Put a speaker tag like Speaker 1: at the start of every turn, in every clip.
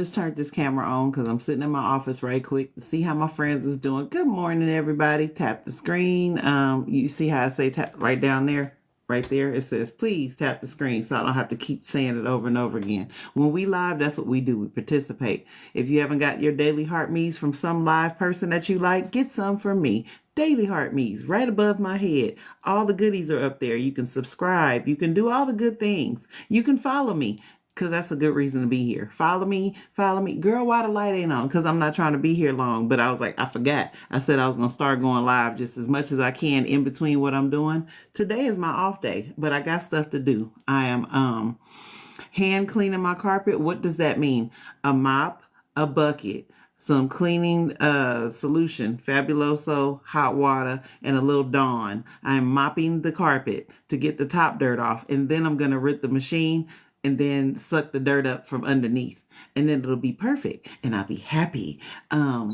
Speaker 1: just turned this camera on because I'm sitting in my office right quick to see how my friends is doing. Good morning, everybody. Tap the screen. You see how I say tap right down there? Right there, it says, please tap the screen so I don't have to keep saying it over and over again. When we live, that's what we do. We participate. If you haven't got your daily heart me's from some live person that you like, get some from me. Daily heart me's right above my head. All the goodies are up there. You can subscribe. You can do all the good things. You can follow me, because that's a good reason to be here. Follow me. Girl, why the light ain't on? Because I'm not trying to be here long. But I was like, I forgot. I said I was going to start going live just as much as I can in between what I'm doing. Today is my off day, but I got stuff to do. I am hand cleaning my carpet. What does that mean? A mop, a bucket, some cleaning solution, Fabuloso hot water, and a little Dawn. I'm mopping the carpet to get the top dirt off. And then I'm going to rinse the machine and then suck the dirt up from underneath. And then it'll be perfect. And I'll be happy. Let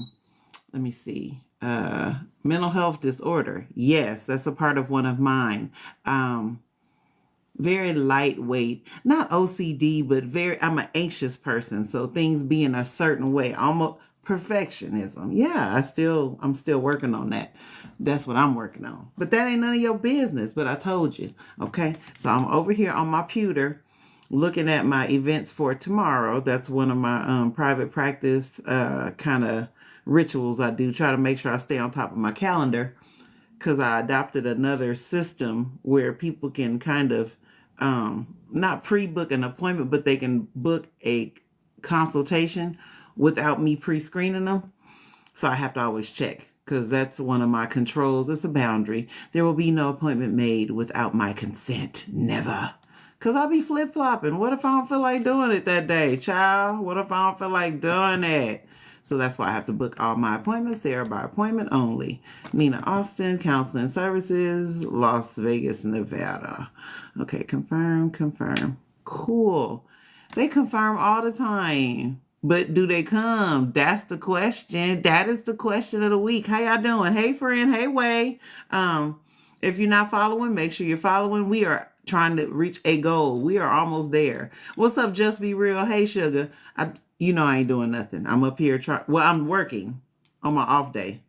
Speaker 1: me see. Mental health disorder. Yes, that's a part of one of mine. Very lightweight, not OCD, but I'm an anxious person. So things being a certain way, almost perfectionism. Yeah, I'm still working on that. That's what I'm working on. But that ain't none of your business, but I told you. Okay. So I'm over here on my pewter looking at my events for tomorrow. That's one of my private practice kind of rituals I do. Try to make sure I stay on top of my calendar because I adopted another system where people can kind of not pre-book an appointment, but they can book a consultation without me pre-screening them. So I have to always check because that's one of my controls. It's a boundary. There will be no appointment made without my consent. Never. Because I'll be flip-flopping. What if I don't feel like doing it that day, child? What if I don't feel like doing it? So that's why I have to book all my appointments. They are by appointment only. Nina Austin, Counseling Services, Las Vegas, Nevada. Okay, confirm. Cool. They confirm all the time. But do they come? That's the question. That is the question of the week. How y'all doing? Hey, friend. Hey, Way. If you're not following, make sure you're following. We are trying to reach a goal. We are almost there. What's up, Just Be Real? Hey, sugar. I ain't doing nothing. I'm up here I'm working on my off day.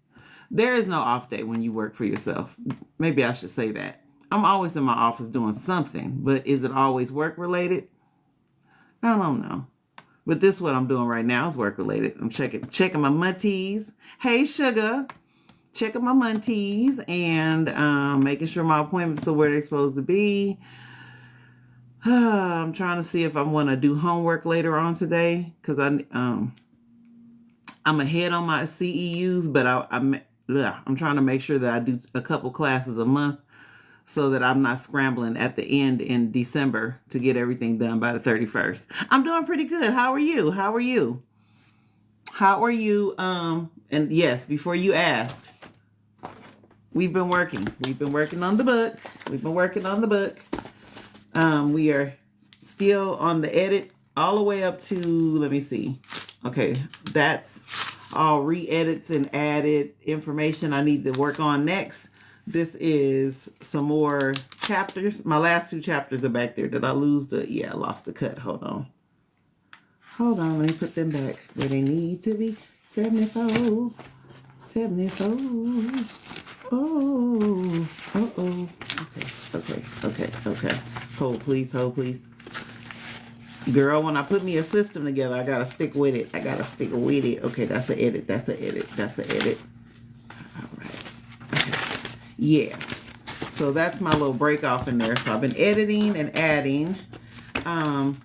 Speaker 1: There is no off day when you work for yourself. Maybe I should say that. I'm always in my office doing something, but is it always work related? I don't know. But this is what I'm doing right now is work related. I'm checking my munties. Hey, sugar. Checking my munties and making sure my appointments are where they're supposed to be. I'm trying to see if I want to do homework later on today because I'm ahead on my CEUs, but I'm trying to make sure that I do a couple classes a month so that I'm not scrambling at the end in December to get everything done by the 31st. I'm doing pretty good. How are you? And yes, before you ask, we've been working on the book. We are still on the edit all the way up to, let me see. Okay, that's all re-edits and added information I need to work on next. This is some more chapters. My last 2 chapters are back there. Did I lose I lost the cut. Hold on, let me put them back where they need to be. 74. Oh. Okay. Hold, please. Girl, when I put me a system together, I gotta stick with it. Okay, that's an edit. All right. Okay. Yeah. So that's my little break off in there. So I've been editing and adding. And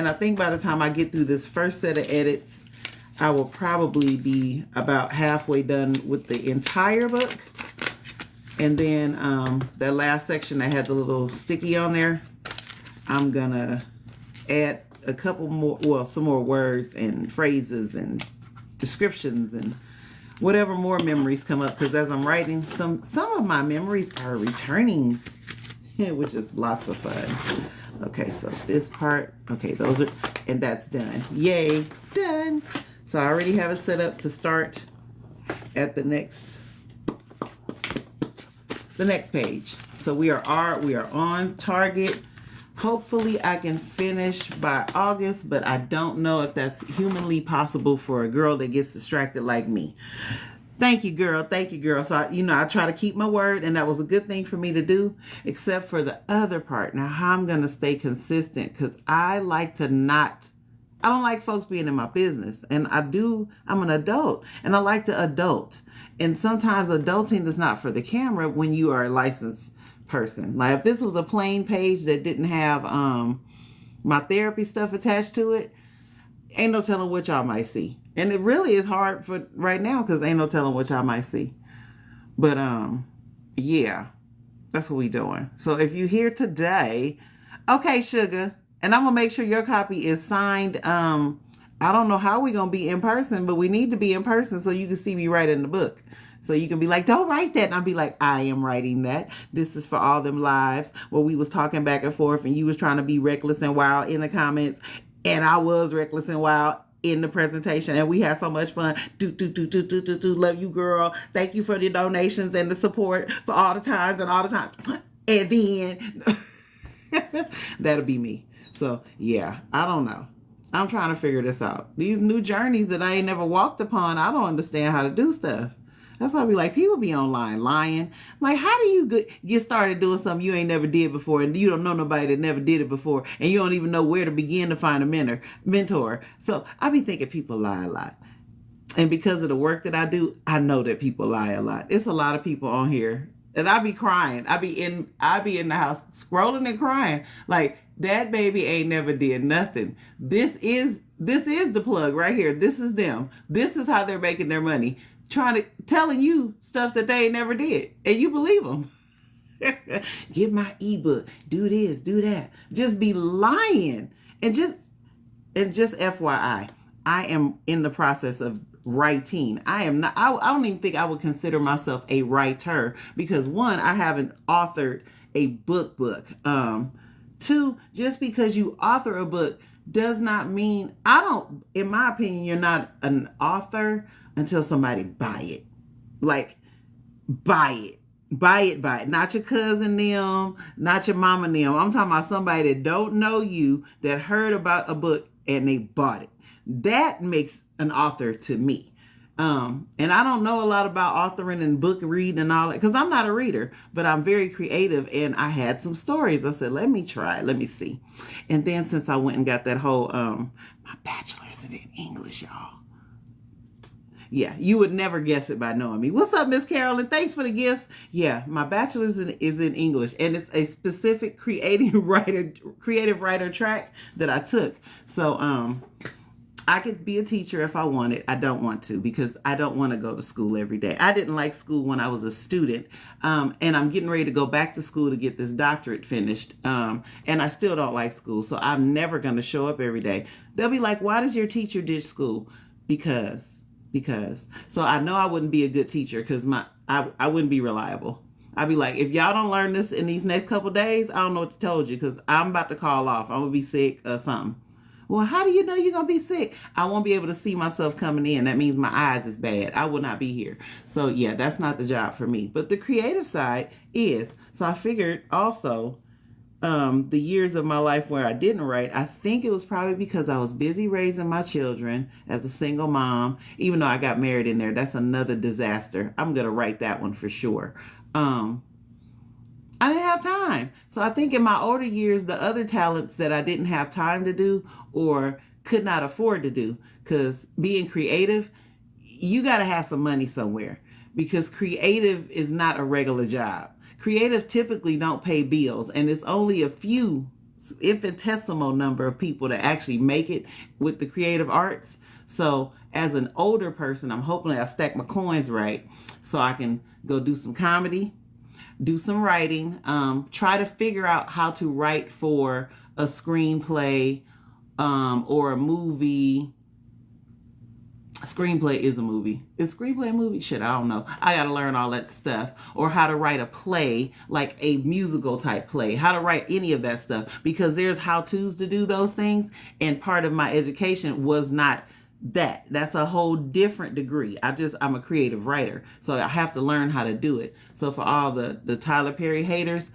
Speaker 1: I think by the time I get through this first set of edits, I will probably be about halfway done with the entire book. And then that last section that had the little sticky on there, I'm going to add a couple more, some more words and phrases and descriptions and whatever more memories come up. Because as I'm writing, some of my memories are returning, which is lots of fun. Okay, so this part, okay, and that's done. Yay, done. So I already have it set up to start at the next page. So we are on target. Hopefully I can finish by August, but I don't know if that's humanly possible for a girl that gets distracted like me. Thank you, girl. Thank you, girl. So, I try to keep my word, and that was a good thing for me to do, except for the other part. Now, how I'm going to stay consistent, because I don't like folks being in my business. And I'm an adult, and I like to adult. And sometimes adulting is not for the camera when you are a licensed person. Like if this was a plain page that didn't have my therapy stuff attached to it, ain't no telling what y'all might see. And it really is hard for right now because ain't no telling what y'all might see. But yeah, that's what we doing. So if you here today, okay, sugar, and I'm gonna make sure your copy is signed. I don't know how we gonna be in person, but we need to be in person so you can see me write in the book. So you can be like, don't write that. And I'll be like, I am writing that. This is for all them lives where we was talking back and forth and you was trying to be reckless and wild in the comments. And I was reckless and wild in the presentation. And we had so much fun. Love you, girl. Thank you for the donations and the support for all the times and all the times. And then that'll be me. So yeah, I don't know. I'm trying to figure this out. These new journeys that I ain't never walked upon, I don't understand how to do stuff. That's why I be like, people be online lying. Like, how do you get started doing something you ain't never did before, and you don't know nobody that never did it before, and you don't even know where to begin to find a mentor? So I be thinking people lie a lot. And because of the work that I do, I know that people lie a lot. It's a lot of people on here. And I be crying. I be in the house scrolling and crying. Like, that baby ain't never did nothing. This is the plug right here. This is them. This is how they're making their money. Telling you stuff that they ain't never did. And you believe them. Get my ebook. Do this, do that. Just be lying. And just FYI, I am in the process of writing. I am not, I don't even think I would consider myself a writer because one, I haven't authored a book. Two, just because you author a book does not mean, in my opinion, you're not an author until somebody buy it. Like, buy it. Buy it. Not your cousin them, not your mama them. I'm talking about somebody that don't know you, that heard about a book and they bought it. That makes an author to me. And I don't know a lot about authoring and book reading and all that because I'm not a reader, but I'm very creative and I had some stories. I said, let me try, let me see. And then since I went and got that whole, my bachelor's in English, y'all. Yeah, you would never guess it by knowing me. What's up, Miss Carolyn? Thanks for the gifts. Yeah, my bachelor's is in English, and it's a specific creative writer track that I took. So I could be a teacher if I wanted. I don't want to because I don't want to go to school every day. I didn't like school when I was a student, and I'm getting ready to go back to school to get this doctorate finished, and I still don't like school, so I'm never going to show up every day. They'll be like, why does your teacher ditch school? Because. So I know I wouldn't be a good teacher because I wouldn't be reliable. I'd be like, if y'all don't learn this in these next couple days, I don't know what to tell you because I'm about to call off. I'm going to be sick or something. Well, how do you know you're going to be sick? I won't be able to see myself coming in. That means my eyes is bad. I will not be here. So yeah, that's not the job for me. But the creative side is. So I figured also the years of my life where I didn't write, I think it was probably because I was busy raising my children as a single mom. Even though I got married in there, that's another disaster. I'm going to write that one for sure. I didn't have time. So I think in my older years, the other talents that I didn't have time to do or could not afford to do, because being creative, you got to have some money somewhere because creative is not a regular job. Creative typically don't pay bills, and it's only a few infinitesimal number of people that actually make it with the creative arts. So as an older person, I'm hoping I stack my coins right so I can go do some comedy, do some writing, try to figure out how to write for a screenplay or a movie. A screenplay is a movie. Is screenplay a movie? Shit, I don't know. I got to learn all that stuff. Or how to write a play, like a musical type play. How to write any of that stuff. Because there's how-tos to do those things. And part of my education was not that. That's a whole different degree. I'm a creative writer. So I have to learn how to do it. So for all the Tyler Perry haters,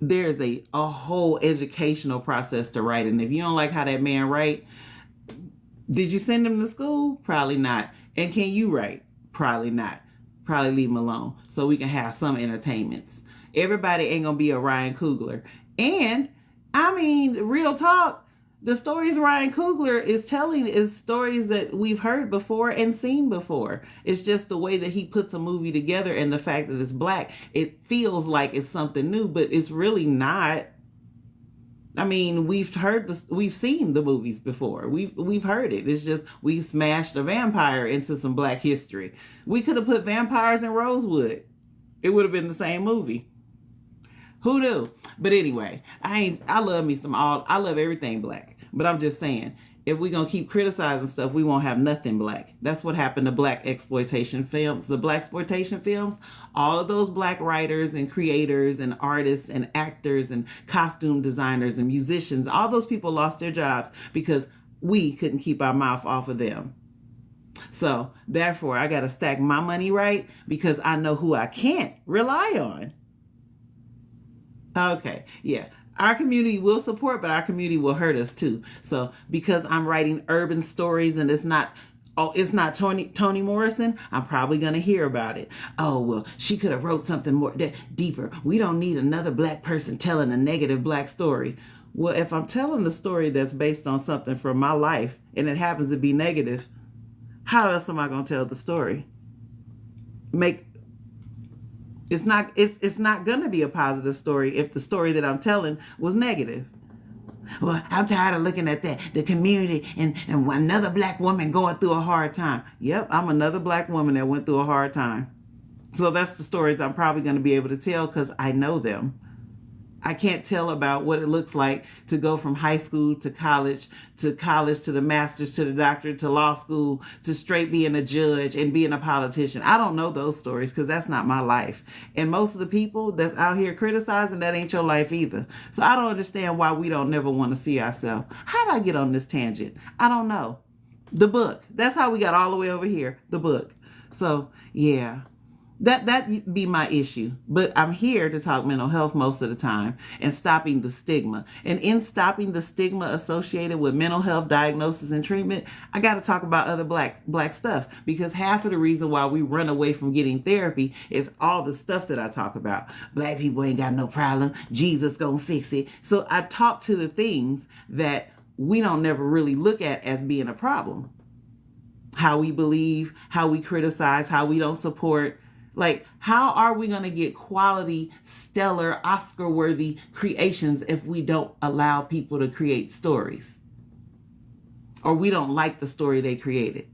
Speaker 1: There's a whole educational process to write. And if you don't like how that man write, did you send him to school? Probably not. And can you write? Probably not. Probably leave him alone so we can have some entertainments. Everybody ain't gonna be a Ryan Coogler. And I mean, real talk, the stories Ryan Coogler is telling is stories that we've heard before and seen before. It's just the way that he puts a movie together and the fact that it's black. It feels like it's something new, but it's really not. I mean, we've seen the movies before. We've heard it. It's just we've smashed a vampire into some black history. We could have put vampires in Rosewood. It would have been the same movie. Who knew? But anyway, I love everything black. But I'm just saying, if we're going to keep criticizing stuff, we won't have nothing black. That's what happened to black exploitation films. The black exploitation films, all of those black writers and creators and artists and actors and costume designers and musicians, all those people lost their jobs because we couldn't keep our mouth off of them. So therefore, I got to stack my money right because I know who I can't rely on. Okay, yeah. Our community will support, but our community will hurt us too. So because I'm writing urban stories and it's not Toni Morrison, I'm probably going to hear about it. Oh, well, she could have wrote something more deeper. We don't need another black person telling a negative black story. Well, if I'm telling the story that's based on something from my life and it happens to be negative, how else am I going to tell the story? It's not going to be a positive story if the story that I'm telling was negative. Well, I'm tired of looking at the community and another black woman going through a hard time. Yep, I'm another black woman that went through a hard time. So that's the stories I'm probably going to be able to tell because I know them. I can't tell about what it looks like to go from high school to college to the master's to the doctorate to law school to straight being a judge and being a politician. I don't know those stories because that's not my life. And most of the people that's out here criticizing, that ain't your life either. So I don't understand why we don't never want to see ourselves. How did I get on this tangent? I don't know. The book. That's how we got all the way over here. The book. So yeah. That be my issue. But I'm here to talk mental health most of the time and stopping the stigma. And in stopping the stigma associated with mental health diagnosis and treatment, I got to talk about other black stuff because half of the reason why we run away from getting therapy is all the stuff that I talk about. Black people ain't got no problem. Jesus gonna fix it. So I talk to the things that we don't never really look at as being a problem. How we believe, how we criticize, how we don't support. Like, how are we going to get quality, stellar, Oscar-worthy creations if we don't allow people to create stories? Or we don't like the story they created?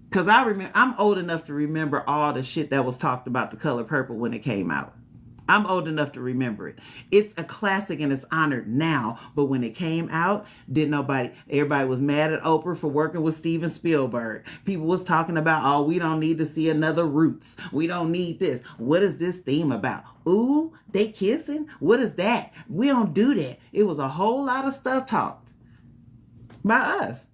Speaker 1: Because I'm old enough to remember all the shit that was talked about The Color Purple when it came out. I'm old enough to remember it. It's a classic and it's honored now. But when it came out, everybody was mad at Oprah for working with Steven Spielberg. People was talking about, oh, we don't need to see another Roots. We don't need this. What is this theme about? Ooh, they kissing? What is that? We don't do that. It was a whole lot of stuff talked by us.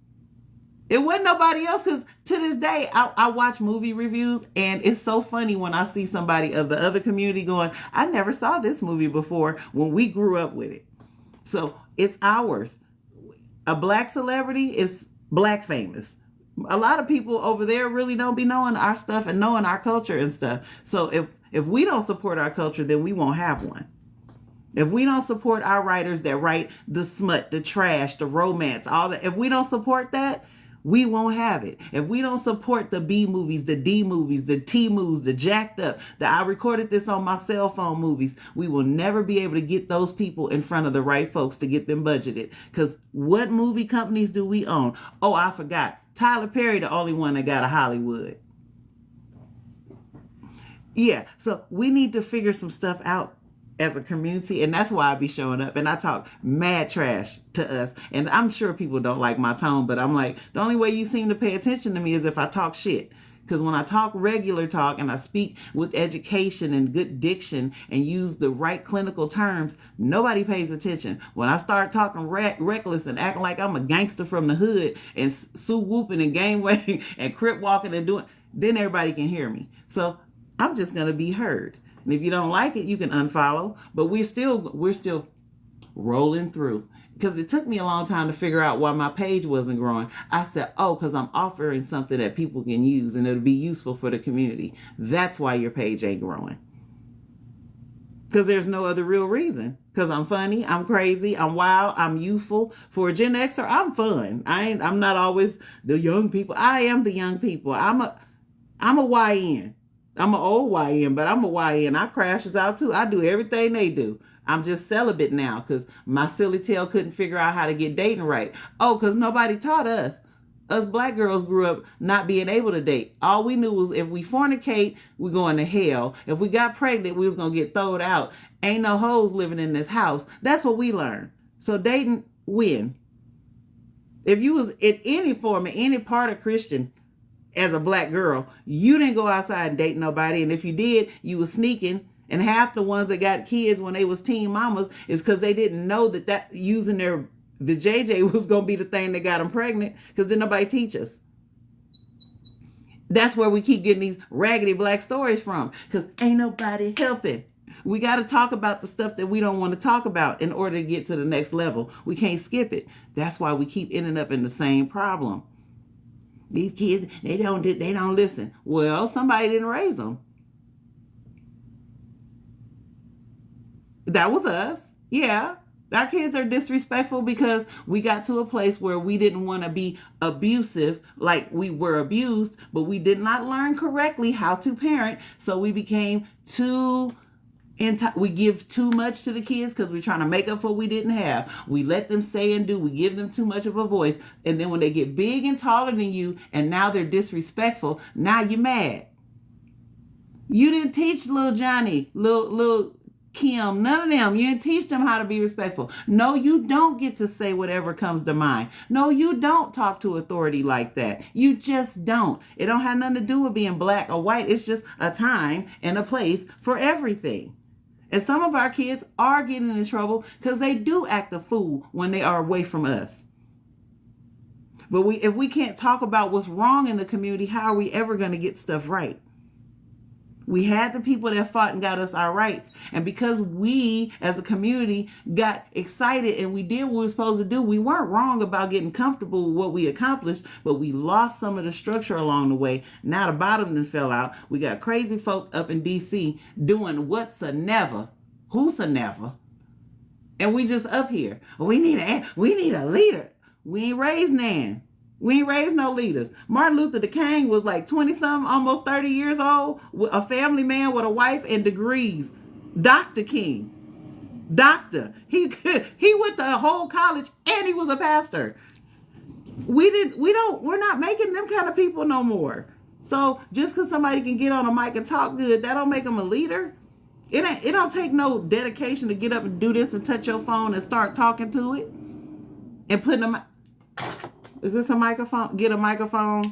Speaker 1: It wasn't nobody else because to this day, I watch movie reviews and it's so funny when I see somebody of the other community going, I never saw this movie before when we grew up with it. So it's ours. A black celebrity is black famous. A lot of people over there really don't be knowing our stuff and knowing our culture and stuff. So if we don't support our culture, then we won't have one. If we don't support our writers that write the smut, the trash, the romance, all that, if we don't support that, we won't have it. If we don't support the B movies, the D movies, the T movies, the jacked up, the I recorded this on my cell phone movies, we will never be able to get those people in front of the right folks to get them budgeted. Because what movie companies do we own? Oh, I forgot. Tyler Perry, the only one that got a Hollywood. Yeah, so we need to figure some stuff out as a community, and that's why I be showing up and I talk mad trash to us. And I'm sure people don't like my tone, but I'm like, the only way you seem to pay attention to me is if I talk shit. Because when I talk regular talk and I speak with education and good diction and use the right clinical terms, nobody pays attention. When I start talking reckless and acting like I'm a gangster from the hood and Sue whooping and gang waving and crip walking and doing, then everybody can hear me. So I'm just going to be heard. And if you don't like it, you can unfollow. But we're still rolling through. Because it took me a long time to figure out why my page wasn't growing. I said, oh, because I'm offering something that people can use and it'll be useful for the community. That's why your page ain't growing. Because there's no other real reason. Because I'm funny, I'm crazy, I'm wild, I'm youthful. For a Gen Xer, I'm fun. I'm not always the young people. I am the young people. I'm a YN. I'm an old YN, but I'm a YN. I crashes out too. I do everything they do. I'm just celibate now because my silly tail couldn't figure out how to get dating right. Oh, because nobody taught us. Us black girls grew up not being able to date. All we knew was if we fornicate, we're going to hell. If we got pregnant, we was going to get thrown out. Ain't no hoes living in this house. That's what we learned. So dating, win. If you was in any form, in any part of Christian, as a black girl, you didn't go outside and date nobody. And if you did, you was sneaking. And half the ones that got kids when they was teen mamas is because they didn't know that using the JJ was going to be the thing that got them pregnant, because didn't nobody teach us. That's where we keep getting these raggedy black stories from, because ain't nobody helping. We got to talk about the stuff that we don't want to talk about in order to get to the next level. We can't skip it. That's why we keep ending up in the same problem. These kids, they don't listen. Well, somebody didn't raise them. That was us. Yeah. Our kids are disrespectful because we got to a place where we didn't want to be abusive like we were abused, but we did not learn correctly how to parent. So we became we give too much to the kids because we're trying to make up for what we didn't have. We let them say and do. We give them too much of a voice. And then when they get big and taller than you and now they're disrespectful, now you're mad. You didn't teach little Johnny, little Kim, none of them. You didn't teach them how to be respectful. No, you don't get to say whatever comes to mind. No, you don't talk to authority like that. You just don't. It don't have nothing to do with being black or white. It's just a time and a place for everything. And some of our kids are getting in trouble because they do act a fool when they are away from us. But if we can't talk about what's wrong in the community, how are we ever going to get stuff right? We had the people that fought and got us our rights. And because we, as a community, got excited and we did what we were supposed to do, we weren't wrong about getting comfortable with what we accomplished, but we lost some of the structure along the way. Now the bottom then fell out. We got crazy folk up in D.C. doing whatsoever, whosoever. And we just up here. We need a leader. We ain't raised nan. We ain't raised no leaders. Martin Luther King was like 20-something, almost 30 years old, a family man with a wife and degrees. Dr. King. Doctor. He went to a whole college and he was a pastor. We're not making them kind of people no more. So just because somebody can get on a mic and talk good, that don't make them a leader. It don't take no dedication to get up and do this and touch your phone and start talking to it and putting them. Is this a microphone? Get a microphone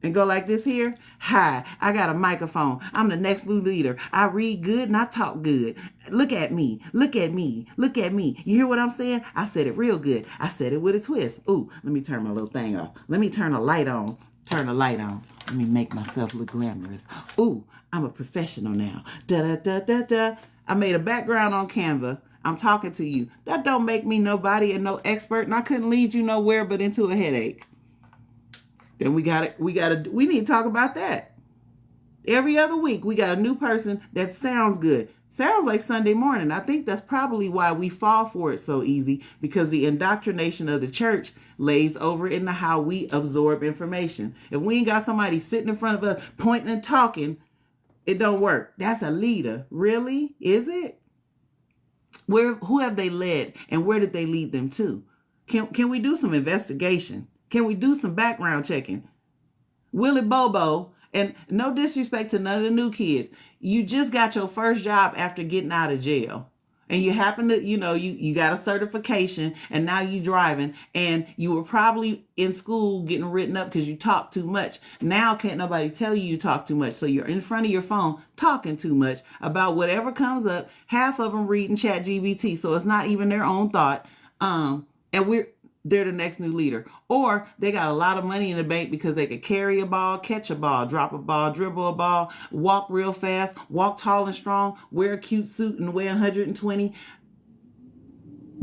Speaker 1: and go like this here. Hi, I got a microphone. I'm the next new leader. I read good and I talk good. Look at me. Look at me. Look at me. You hear what I'm saying? I said it real good. I said it with a twist. Ooh, let me turn my little thing off. Let me turn the light on. Turn the light on. Let me make myself look glamorous. Ooh, I'm a professional now. Da-da-da-da-da. I made a background on Canva. I'm talking to you. That don't make me nobody and no expert, and I couldn't lead you nowhere but into a headache. Then we need to talk about that. Every other week, we got a new person that sounds good. Sounds like Sunday morning. I think that's probably why we fall for it so easy, because the indoctrination of the church lays over into how we absorb information. If we ain't got somebody sitting in front of us pointing and talking, it don't work. That's a leader. Really? Is it? Who have they led and where did they lead them to? Can we do some investigation? Can we do some background checking? Willie Bobo, and no disrespect to none of the new kids, you just got your first job after getting out of jail. And you happen to, you got a certification and now you driving and you were probably in school getting written up because you talk too much. Now can't nobody tell you talk too much. So you're in front of your phone talking too much about whatever comes up. Half of them reading ChatGPT. So it's not even their own thought. And they're the next new leader. Or they got a lot of money in the bank because they could carry a ball, catch a ball, drop a ball, dribble a ball, walk real fast, walk tall and strong, wear a cute suit and weigh 120,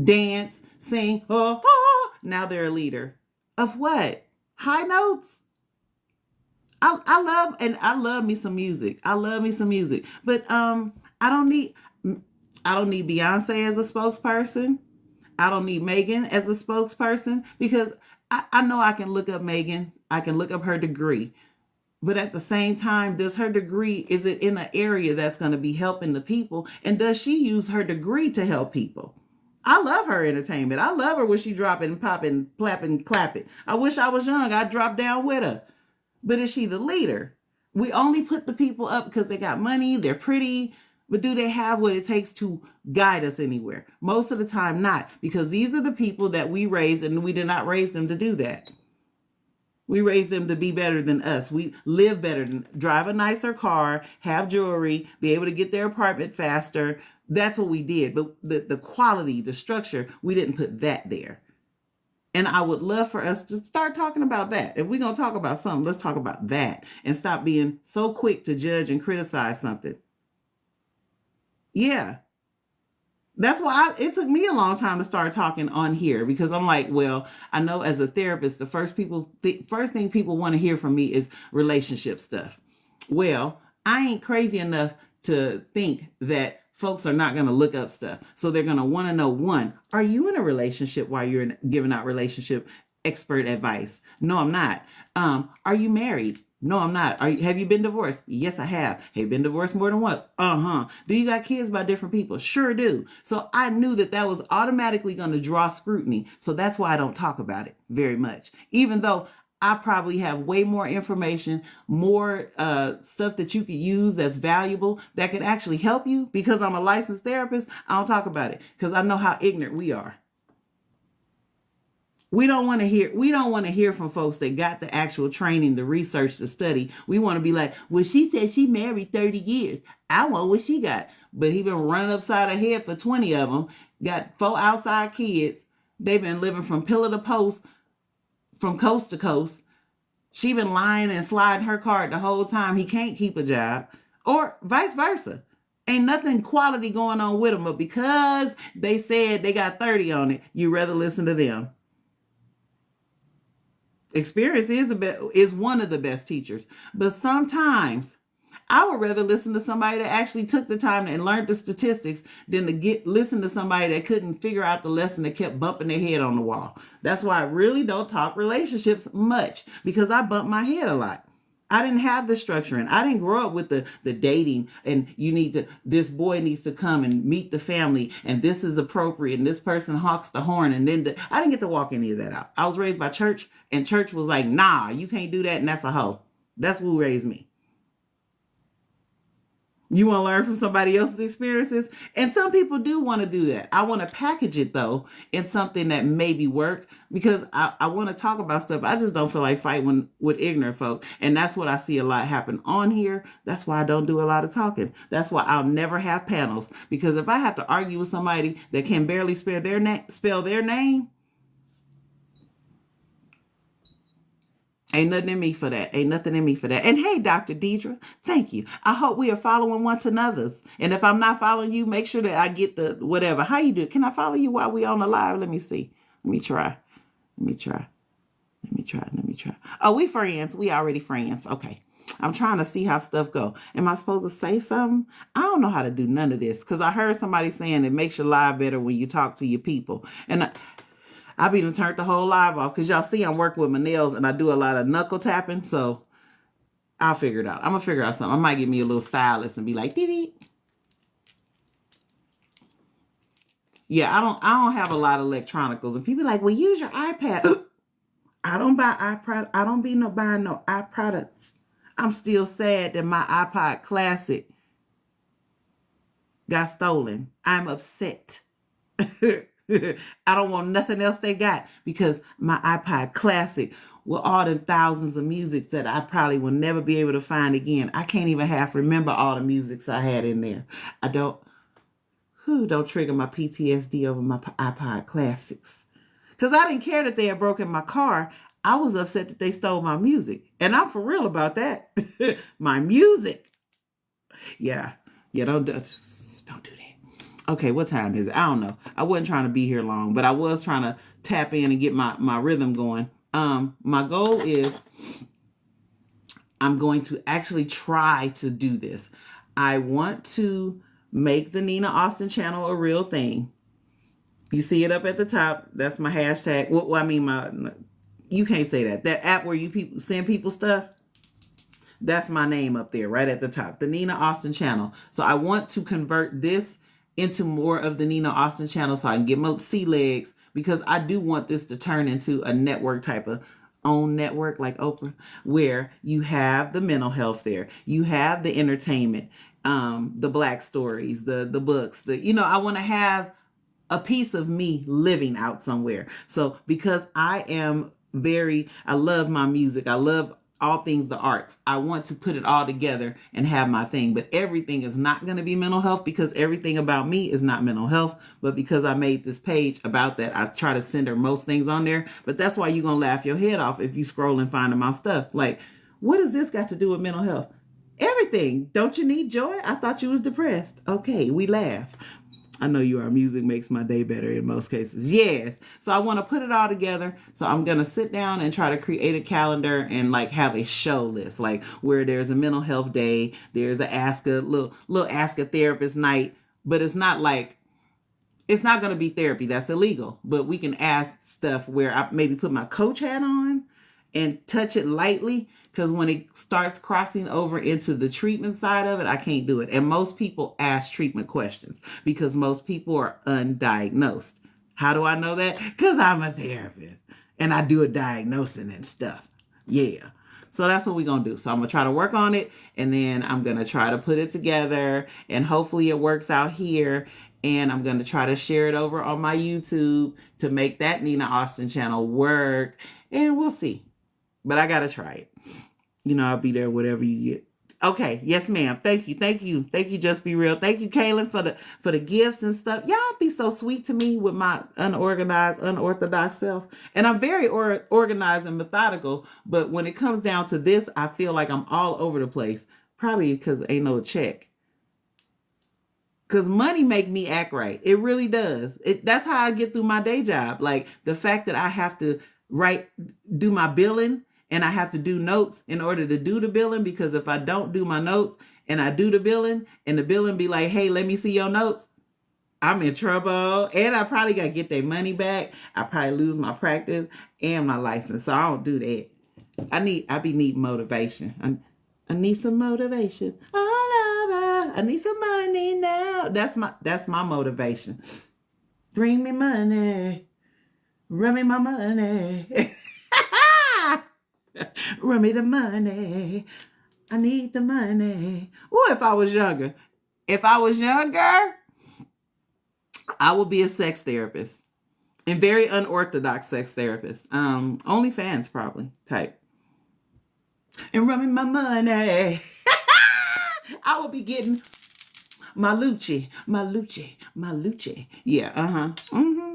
Speaker 1: dance, sing, oh, oh. Now they're a leader. Of what? High notes? I love me some music. I love me some music. But I don't need Beyonce as a spokesperson. I don't need Megan as a spokesperson because I know I can look up Megan. I can look up her degree. But at the same time, does her degree, is it in an area that's going to be helping the people? And does she use her degree to help people? I love her entertainment. I love her when she dropping, popping, clapping, clapping. I wish I was young. I'd drop down with her. But is she the leader? We only put the people up because they got money, they're pretty, but do they have what it takes to guide us anywhere? Most of the time, not, because these are the people that we raised, and we did not raise them to do that. We raised them to be better than us. We live better than, drive a nicer car, have jewelry, be able to get their apartment faster. That's what we did. But the quality, the structure, we didn't put that there. And I would love for us to start talking about that. If we're going to talk about something, let's talk about that and stop being so quick to judge and criticize something. Yeah. That's why it took me a long time to start talking on here, because I'm like, well, I know as a therapist, the first thing people want to hear from me is relationship stuff. Well, I ain't crazy enough to think that folks are not going to look up stuff. So they're going to want to know, one, are you in a relationship while you're giving out relationship expert advice? No, I'm not. Are you married? No, I'm not. Have you been divorced? Yes, I have. Have you been divorced more than once? Do you got kids by different people? Sure do. So I knew that was automatically going to draw scrutiny. So that's why I don't talk about it very much, even though I probably have way more information, more stuff that you could use that's valuable, that could actually help you. Because I'm a licensed therapist, I don't talk about it because I know how ignorant we are. We don't want to hear from folks that got the actual training, the research, the study. We want to be like, well, she said she married 30 years. I want what she got. But he been running upside her head for 20 of them, got 4 outside kids. They've been living from pillar to post, from coast to coast. She been lying and sliding her card the whole time. He can't keep a job, or vice versa. Ain't nothing quality going on with them, but because they said they got 30 on it, you rather listen to them. Experience is one of the best teachers, but sometimes I would rather listen to somebody that actually took the time and learned the statistics than to listen to somebody that couldn't figure out the lesson, that kept bumping their head on the wall. That's why I really don't talk relationships much, because I bump my head a lot. I didn't have the structure, and I didn't grow up with the dating, and this boy needs to come and meet the family, and this is appropriate, and this person honks the horn, and then I didn't get to walk any of that out. I was raised by church, and church was like, nah, you can't do that, and that's a hoe. That's who raised me. You want to learn from somebody else's experiences? And some people do want to do that. I want to package it, though, in something that maybe work, because I want to talk about stuff. I just don't feel like fighting with ignorant folk. And that's what I see a lot happen on here. That's why I don't do a lot of talking. That's why I'll never have panels. Because if I have to argue with somebody that can barely spell their name, ain't nothing in me for that. Ain't nothing in me for that. And hey, Dr. Deidre, thank you. I hope we are following one another's. And if I'm not following you, make sure that I get the whatever. How you do? Can I follow you while we on the live? Let me see. Let me try. Oh, we friends. We already friends. Okay. I'm trying to see how stuff go. Am I supposed to say something? I don't know how to do none of this, because I heard somebody saying it makes your live better when you talk to your people. And I've even turned the whole live off, because y'all see I'm working with my nails and I do a lot of knuckle tapping. So I'll figure it out. I'm going to figure out something. I might get me a little stylist and be like, dee. Yeah, I don't have a lot of electronicals. And people are like, well, use your iPad. I don't buy iPod. I don't be buying no iProducts. I'm still sad that my iPod Classic got stolen. I'm upset. I don't want nothing else they got, because my iPod Classic with all them thousands of musics that I probably will never be able to find again. I can't even remember all the musics I had in there. Don't trigger my PTSD over my iPod Classics. Because I didn't care that they had broken my car. I was upset that they stole my music. And I'm for real about that. My music. Yeah. Yeah, just don't do that. Okay, what time is it? I don't know. I wasn't trying to be here long, but I was trying to tap in and get my rhythm going. My goal is I'm going to actually try to do this. I want to make the Nina Austin channel a real thing. You see it up at the top. That's my hashtag. Well, I mean, you can't say that. That app where you send people stuff, that's my name up there right at the top. The Nina Austin channel. So I want to convert this into more of the Nina Austin channel so I can get my sea legs, because I do want this to turn into a network type of own network like Oprah, where you have the mental health there. You have the entertainment, the Black stories, the books, I want to have a piece of me living out somewhere. So because I love my music. I love all things the arts. I want to put it all together and have my thing. But everything is not going to be mental health, because everything about me is not mental health. But because I made this page about that, I try to center most things on there. But that's why you're going to laugh your head off if you scroll and find my stuff. Like, what does this got to do with mental health? Everything. Don't you need joy? I thought you was depressed. Okay, we laugh. I know you are. Music makes my day better in most cases. Yes. So I want to put it all together. So I'm going to sit down and try to create a calendar and like have a show list, like where there's a mental health day, there's a little ask a therapist night, but it's not going to be therapy. That's illegal. But we can ask stuff where I maybe put my coach hat on and touch it lightly, because when it starts crossing over into the treatment side of it, I can't do it. And most people ask treatment questions because most people are undiagnosed. How do I know that? Because I'm a therapist and I do a diagnosing and stuff. Yeah. So that's what we're going to do. So I'm going to try to work on it, and then I'm going to try to put it together, and hopefully it works out here. And I'm going to try to share it over on my YouTube to make that Nina Austin channel work. And we'll see. But I got to try it. I'll be there, whatever you get. Okay. Yes, ma'am. Thank you. Thank you. Thank you. Just Be Real. Thank you, Kaylin, for the gifts and stuff. Y'all be so sweet to me with my unorganized, unorthodox self. And I'm very organized and methodical. But when it comes down to this, I feel like I'm all over the place. Probably because ain't no check. Because money make me act right. It really does. That's how I get through my day job. Like the fact that I have to do my billing, and I have to do notes in order to do the billing, because if I don't do my notes and I do the billing, and the billing be like, hey, let me see your notes, I'm in trouble. And I probably got to get their money back. I probably lose my practice and my license. So I don't do that. I be needing motivation. I need some motivation. I need some money now. That's my motivation. Bring me money. Run me my money. Run me the money. I need the money. Oh, if I was younger, I would be a sex therapist, and very unorthodox sex therapist. OnlyFans probably type. And run me my money. I would be getting my Lucci. Yeah,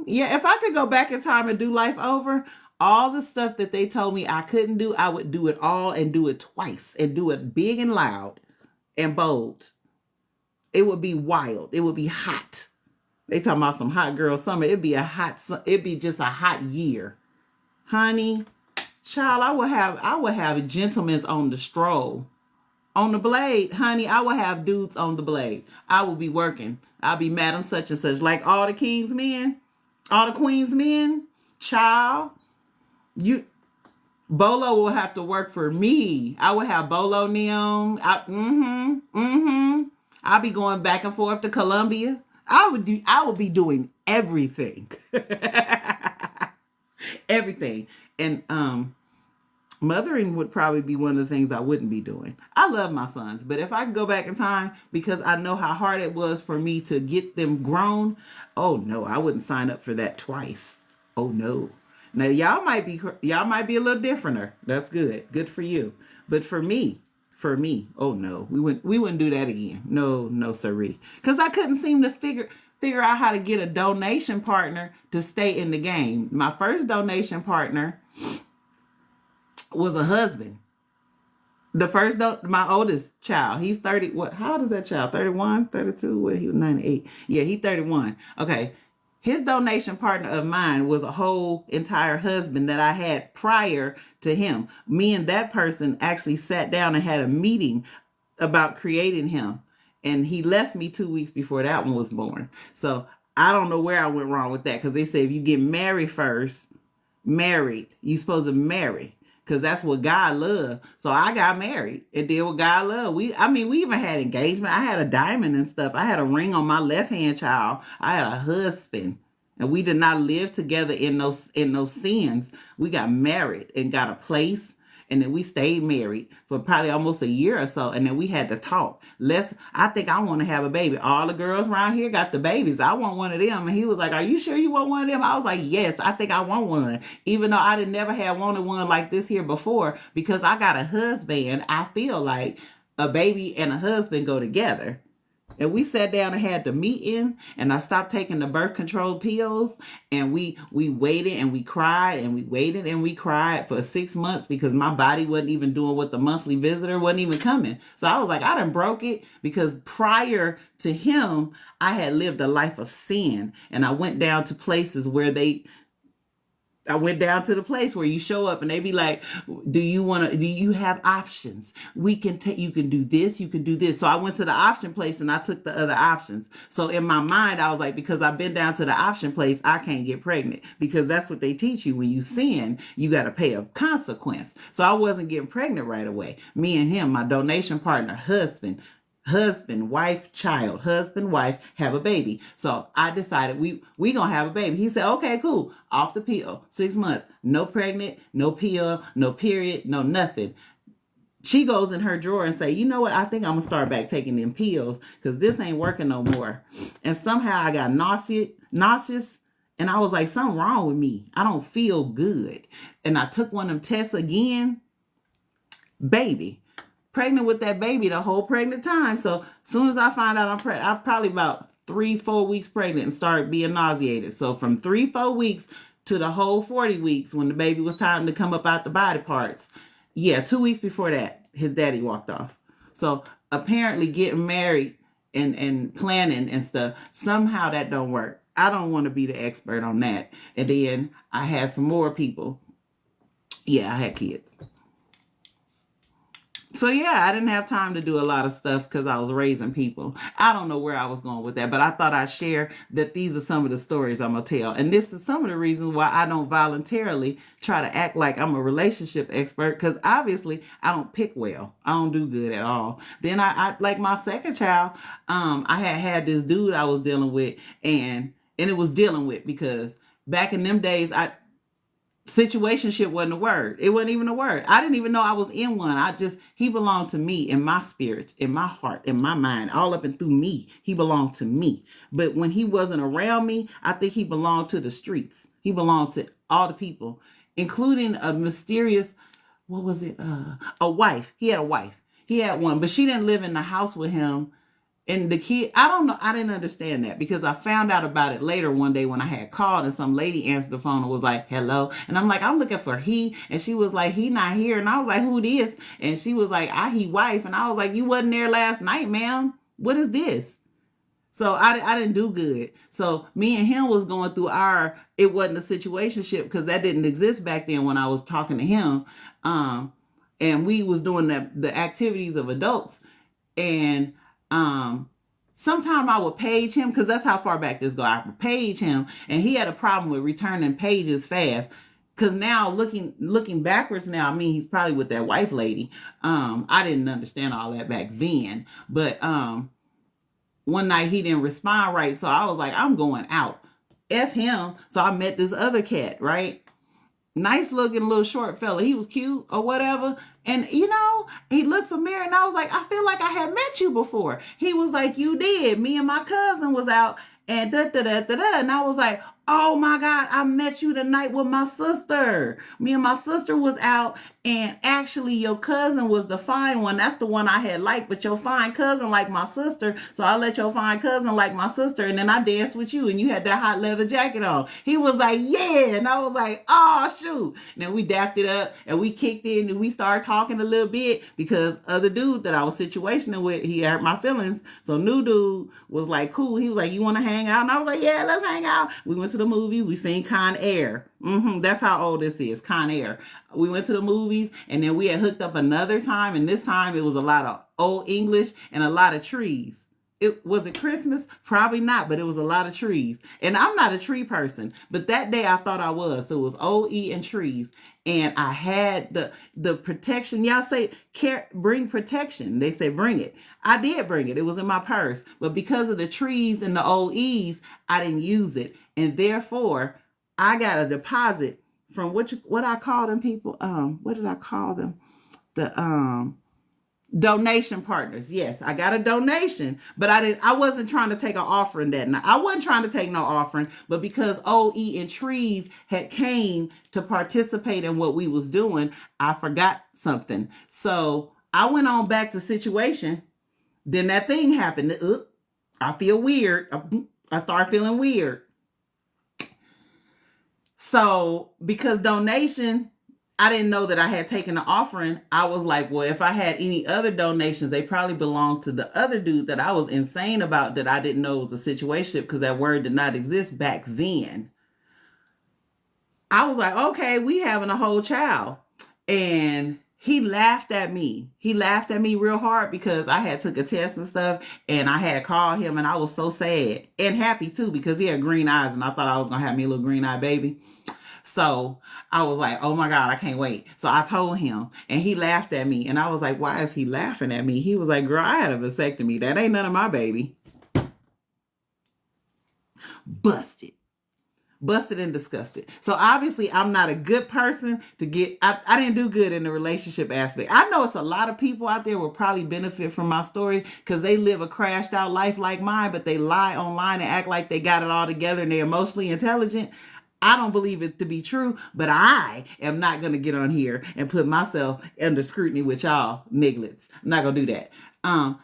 Speaker 1: Yeah, if I could go back in time and do life over, all the stuff that they told me I couldn't do, I would do it all and do it twice and do it big and loud and bold. It would be wild. It would be hot. They talking about some hot girl summer. It'd be just a hot year. Honey, child, I would have gentlemen's on the stroll. On the blade, honey, I would have dudes on the blade. I will be working. I'll be Madam such and such. Like all the king's men, all the queen's men, child. Bolo will have to work for me. I would have Bolo Neom. I'll be going back and forth to Colombia. I would be doing everything. Everything. And mothering would probably be one of the things I wouldn't be doing. I love my sons, but if I could go back in time, because I know how hard it was for me to get them grown, oh no, I wouldn't sign up for that twice. Oh no. Now y'all might be a little differenter. That's good. Good for you. But for me, for me. Oh no, we wouldn't do that again. No, no, sirree. Because I couldn't seem to figure out how to get a donation partner to stay in the game. My first donation partner was a husband. The first, my oldest child, he's 30. What? How old is that child? 31, 32? What? He was 98. Yeah, he's 31. Okay. His donation partner of mine was a whole entire husband that I had prior to him. Me and that person actually sat down and had a meeting about creating him. And he left me 2 weeks before that one was born. So I don't know where I went wrong with that, because they say if you get married first, you're supposed to marry, because that's what God loved. So I got married and did what God loved. We even had engagement. I had a diamond and stuff. I had a ring on my left hand, child. I had a husband, and we did not live together in those sins. We got married and got a place. And then we stayed married for probably almost a year or so. And then we had to talk. I think I want to have a baby. All the girls around here got the babies. I want one of them. And he was like, are you sure you want one of them? I was like, yes, I think I want one. Even though I never had wanted one like this here before, because I got a husband. I feel like a baby and a husband go together. And we sat down and had the meeting, and I stopped taking the birth control pills, and we waited and we cried, and we waited and we cried for 6 months, because my body wasn't even doing what the monthly visitor wasn't even coming. So I was like, I done broke it, because prior to him, I had lived a life of sin, and I went down to places where I went down to the place where you show up and they be like, do you have options? You can do this, you can do this. So I went to the option place and I took the other options. So in my mind, I was like, because I've been down to the option place, I can't get pregnant, because that's what they teach you. When you sin, you got to pay a consequence. So I wasn't getting pregnant right away. Me and him, my donation partner, husband, wife, child, husband, wife, have a baby. So I decided we gonna have a baby. He said, okay, cool. Off the pill, 6 months, no pregnant, no pill, no period, no nothing. She goes in her drawer and say, you know what? I think I'm gonna start back taking them pills, because this ain't working no more. And somehow I got nauseous. And I was like, something wrong with me. I don't feel good. And I took one of them tests again, baby. Pregnant with that baby the whole pregnant time. So as soon as I find out I'm pregnant, I'm probably about 3-4 weeks pregnant and started being nauseated. So from 3-4 weeks to the whole 40 weeks, when the baby was time to come up out the body parts, 2 weeks before that, his daddy walked off. So apparently getting married and planning and stuff, somehow that don't work. I don't want to be the expert on that. And then I had some more people. Yeah, I had kids. So I didn't have time to do a lot of stuff because I was raising people. I don't know where I was going with that, but I thought I'd share that these are some of the stories I'm going to tell. And this is some of the reasons why I don't voluntarily try to act like I'm a relationship expert, because obviously I don't pick well. I don't do good at all. Then I like my second child, I had this dude I was dealing with, and it was dealing with because back in them days, situationship wasn't a word. It wasn't even a word. I didn't even know I was in one. He belonged to me, in my spirit, in my heart, in my mind, all up and through me. He belonged to me. But when he wasn't around me, I think he belonged to the streets. He belonged to all the people, including a mysterious, what was it? A wife. He had a wife. He had one, but she didn't live in the house with him. And the kid, I don't know. I didn't understand that, because I found out about it later one day when I had called and some lady answered the phone and was like, hello. And I'm like, I'm looking for he. And she was like, he not here. And I was like, who this? And she was like, he wife. And I was like, you wasn't there last night, ma'am. What is this? So I didn't do good. So me and him was going through it wasn't a situationship, because that didn't exist back then when I was talking to him. And we was doing the activities of adults. And sometime I would page him, because that's how far back this go. I would page him, and he had a problem with returning pages fast. Because now looking backwards now, he's probably with that wife lady. I didn't understand all that back then. But one night he didn't respond right, so I was like, I'm going out. F him. So I met this other cat, right? Nice looking little short fella. He was cute or whatever. And, he looked familiar. And I was like, I feel like I had met you before. He was like, you did. Me and my cousin was out and da-da-da-da-da. And I was like, Oh my God, I met you tonight with my sister. Me and my sister was out, and actually your cousin was the fine one. That's the one I had liked, but your fine cousin liked my sister. So I let your fine cousin like my sister, and then I danced with you, and you had that hot leather jacket on. He was like, yeah. And I was like, oh, shoot. And then we dapped it up, and we kicked in, and we started talking a little bit because other dude that I was situationing with, he hurt my feelings. So new dude was like, cool. He was like, you want to hang out? And I was like, yeah, let's hang out. We went to the movies. We seen Con Air. That's how old this is, Con Air. We went to the movies, and then we had hooked up another time, and this time it was a lot of old English and a lot of trees. It was it Christmas? Probably not, but it was a lot of trees. And I'm not a tree person, but that day I thought I was. So it was OE and trees. And I had the protection. Y'all say bring protection. They say bring it. I did bring it. It was in my purse. But because of the trees and the OEs, I didn't use it. And therefore, I got a deposit from what I call them people. What did I call them? The donation partners. Yes, I got a donation, but I wasn't trying to take an offering that night. I wasn't trying to take no offering, but because OE and Trees had came to participate in what we was doing, I forgot something. So I went on back to situation. Then that thing happened. I feel weird. I started feeling weird. So because donation, I didn't know that I had taken the offering. I was like, well, if I had any other donations, they probably belonged to the other dude that I was insane about, that I didn't know was a situation, because that word did not exist back then. I was like, okay, we having a whole child. And he laughed at me. He laughed at me real hard because I had took a test and stuff, and I had called him, and I was so sad and happy too, because he had green eyes, and I thought I was going to have me a little green eye baby. So I was like, oh my God, I can't wait. So I told him, and he laughed at me. And I was like, why is he laughing at me? He was like, girl, I had a vasectomy. That ain't none of my baby. Busted and disgusted. So obviously I'm not a good person to get, I didn't do good in the relationship aspect. I know it's a lot of people out there will probably benefit from my story because they live a crashed out life like mine, but they lie online and act like they got it all together and they're emotionally intelligent. I don't believe it to be true, but I am not going to get on here and put myself under scrutiny with y'all nigglets. I'm not going to do that.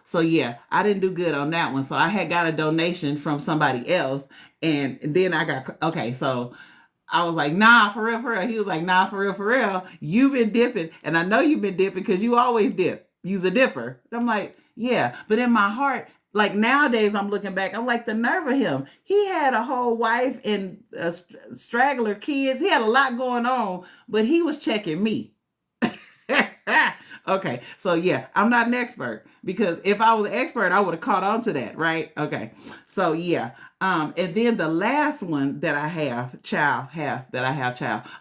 Speaker 1: So yeah, I didn't do good on that one. So I had got a donation from somebody else, and then I got, okay, so I was like, nah, for real, for real. He was like, nah, for real, for real. You've been dipping, and I know you've been dipping because you always dip. You's a dipper. I'm like, yeah, but in my heart, like nowadays, I'm looking back, I'm like, the nerve of him. He had a whole wife and straggler kids. He had a lot going on, but he was checking me. Okay, so yeah, I'm not an expert, because if I was an expert, I would have caught on to that, right? Okay, so yeah. And then the last one that I have, child.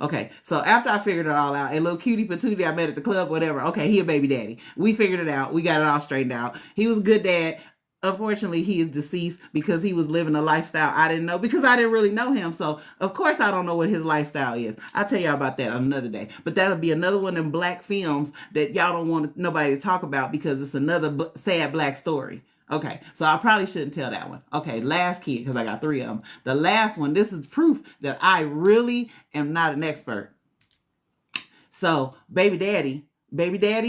Speaker 1: Okay, so after I figured it all out, a little cutie patootie I met at the club, whatever. Okay, he a baby daddy. We figured it out. We got it all straightened out. He was a good dad. Unfortunately, he is deceased because he was living a lifestyle I didn't know, because I didn't really know him. So, of course, I don't know what his lifestyle is. I'll tell y'all about that on another day. But that'll be another one of them black films that y'all don't want nobody to talk about, because it's another sad black story. Okay, so I probably shouldn't tell that one. Okay, last kid, because I got 3 of them. The last one, this is proof that I really am not an expert. So, baby daddy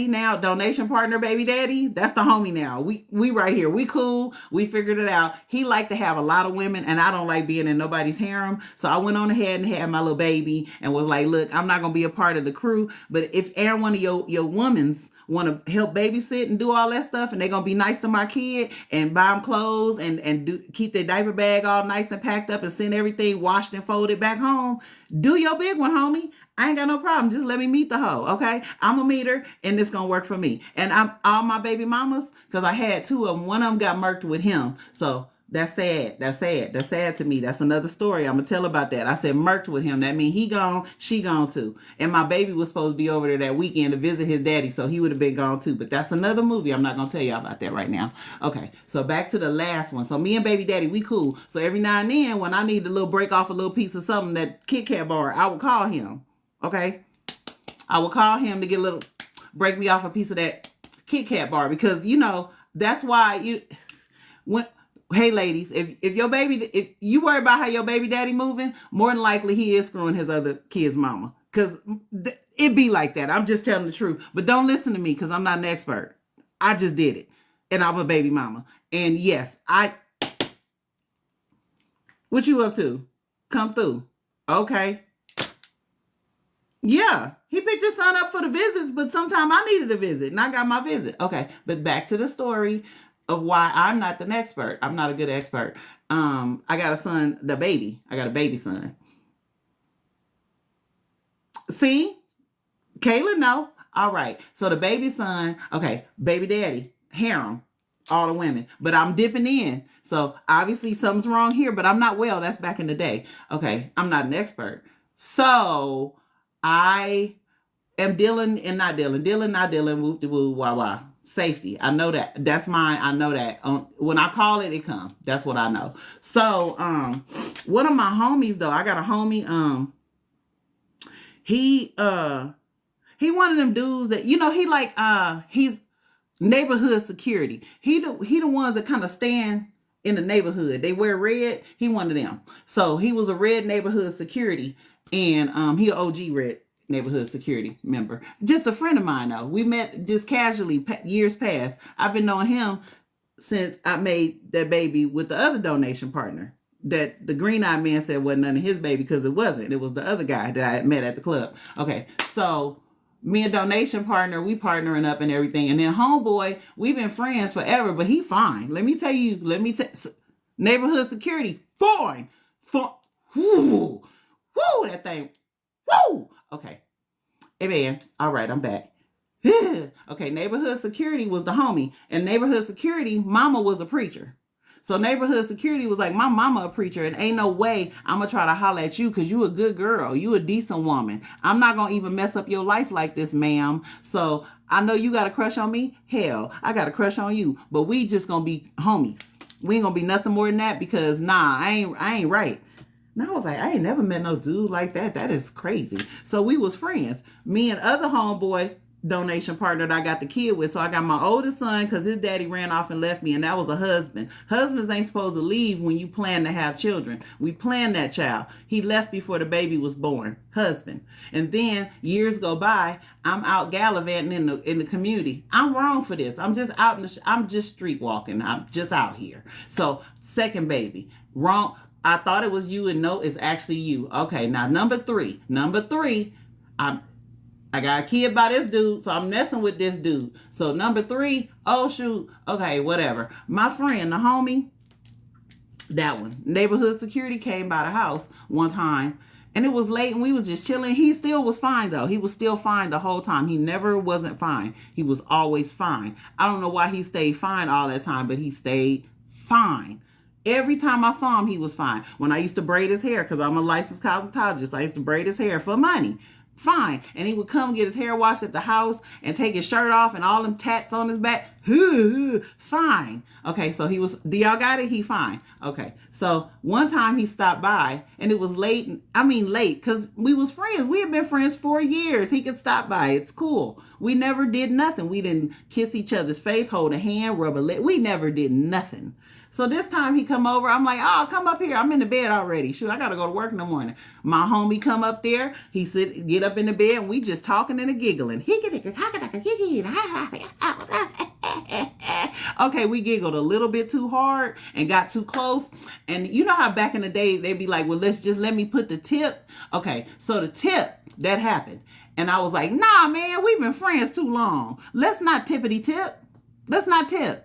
Speaker 1: now, donation partner, baby daddy, that's the homie now. We right here. We cool. We figured it out. He liked to have a lot of women, and I don't like being in nobody's harem. So I went on ahead and had my little baby and was like, look, I'm not going to be a part of the crew, but if every one of your women's want to help babysit and do all that stuff, and they're going to be nice to my kid and buy them clothes and keep their diaper bag all nice and packed up and send everything washed and folded back home, do your big one, homie. I ain't got no problem. Just let me meet the hoe, okay? I'm a meter, and it's going to work for me. And I'm all my baby mamas, because I had 2 of them. One of them got murked with him. So that's sad. That's sad. That's sad to me. That's another story. I'm going to tell about that. I said murked with him. That means he gone, she gone too. And my baby was supposed to be over there that weekend to visit his daddy, so he would have been gone too. But that's another movie. I'm not going to tell y'all about that right now. Okay, so back to the last one. So me and baby daddy, we cool. So every now and then, when I need a little break off a little piece of something that Kit Kat bar, I would call him. Okay, I would call him to get a little, break me off a piece of that Kit Kat bar, because that's why when Hey ladies, if your baby, if you worry about how your baby daddy moving, more than likely he is screwing his other kid's mama. Cause it be like that. I'm just telling the truth. But don't listen to me because I'm not an expert. I just did it. And I'm a baby mama. And yes, what you up to? Come through. Okay. Yeah. He picked his son up for the visits, but sometime I needed a visit and I got my visit. Okay. But back to the story of why I'm not an expert. I'm not a good expert. I got a son, I got a baby son. See? Kayla, no. All right. So the baby son, okay, baby daddy, harem, all the women. But I'm dipping in. So obviously something's wrong here, but I'm not well. That's back in the day. Okay. I'm not an expert. So I am dealing and not dealing. Dealing, not dealing, whoop de woo, wah wah. Safety. I know that. That's mine. I know that. When I call it, it comes. That's what I know. So one of my homies though, I got a homie, he one of them dudes that, you know, he like he's neighborhood security. He the ones that kind of stand in the neighborhood. They wear red. He one of them. So he was a red neighborhood security, and he an OG red neighborhood security member. Just a friend of mine though. We met just casually years past. I've been knowing him since I made that baby with the other donation partner. That the green-eyed man said wasn't none of his baby because it wasn't. It was the other guy that I had met at the club. Okay, so me and donation partner, we partnering up and everything. And then homeboy, we've been friends forever, but he fine. Let me tell neighborhood security, fine. Whoo, that thing, whoo. Okay, hey man, all right, I'm back. Okay, neighborhood security was the homie. And neighborhood security, mama was a preacher. So neighborhood security was like, my mama a preacher, and ain't no way I'm going to try to holler at you because you a good girl. You a decent woman. I'm not going to even mess up your life like this, ma'am. So I know you got a crush on me. Hell, I got a crush on you. But we just going to be homies. We ain't going to be nothing more than that because, nah, I ain't right. And I was like, I ain't never met no dude like that. That is crazy. So we was friends. Me and other homeboy donation partner that I got the kid with. So I got my oldest son because his daddy ran off and left me, and that was a husband. Husbands ain't supposed to leave when you plan to have children. We planned that child. He left before the baby was born. Husband. And then years go by, I'm out gallivanting in the community. I'm wrong for this. I'm just out I'm just street walking. I'm just out here. So second baby. Wrong. I thought it was you, and no, it's actually you. Okay, now number three, I got a kid by this dude, so I'm messing with this dude. So number three, oh shoot, okay, whatever. My friend, the homie, that one, neighborhood security came by the house one time, and it was late, and we was just chilling. He still was fine though. He was still fine the whole time. He never wasn't fine. He was always fine. I don't know why he stayed fine all that time, but he stayed fine. Every time I saw him, he was fine. When I used to braid his hair, because I'm a licensed cosmetologist, I used to braid his hair for money. Fine. And he would come get his hair washed at the house and take his shirt off and all them tats on his back. Fine. Okay, so he was, do y'all got it? He fine. Okay, so one time he stopped by and it was late. I mean late because we was friends. We had been friends 4 years. He could stop by. It's cool. We never did nothing. We didn't kiss each other's face, hold a hand, rub a leg. We never did nothing. So this time he come over, I'm like, oh, come up here. I'm in the bed already. Shoot, I got to go to work in the morning. My homie come up there. He get up in the bed, and we just talking and giggling. Okay, we giggled a little bit too hard and got too close. And you know how back in the day, they'd be like, well, let me put the tip. Okay, so the tip, that happened. And I was like, nah, man, we've been friends too long. Let's not tippity tip. Let's not tip.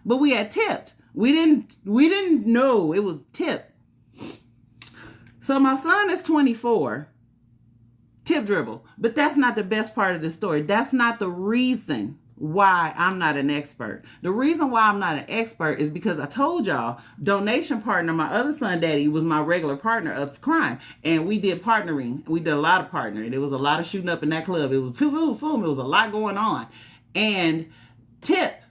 Speaker 1: But we had tipped. We didn't know it was tip. So my son is 24. Tip dribble. But that's not the best part of the story. That's not the reason why I'm not an expert. The reason why I'm not an expert is because I told y'all, donation partner, my other son daddy was my regular partner of crime. And we did partnering. We did a lot of partnering. There was a lot of shooting up in that club. It was boom. It was a lot going on. And Tip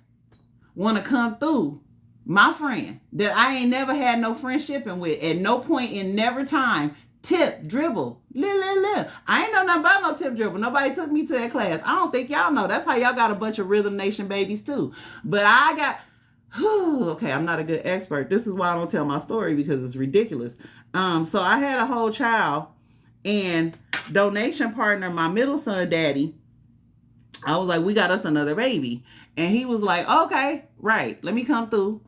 Speaker 1: want to come through, my friend that I ain't never had no friendshiping with, at no point in never time, Tip dribble. I ain't know nothing about no Tip dribble. Nobody took me to that class. I don't think y'all know. That's how y'all got a bunch of Rhythm Nation babies too. But I got Okay, I'm not a good expert. This is why I don't tell my story because it's ridiculous. So I had a whole child and donation partner, my middle son daddy. I was like, we got us another baby. And he was like, okay, right, let me come through.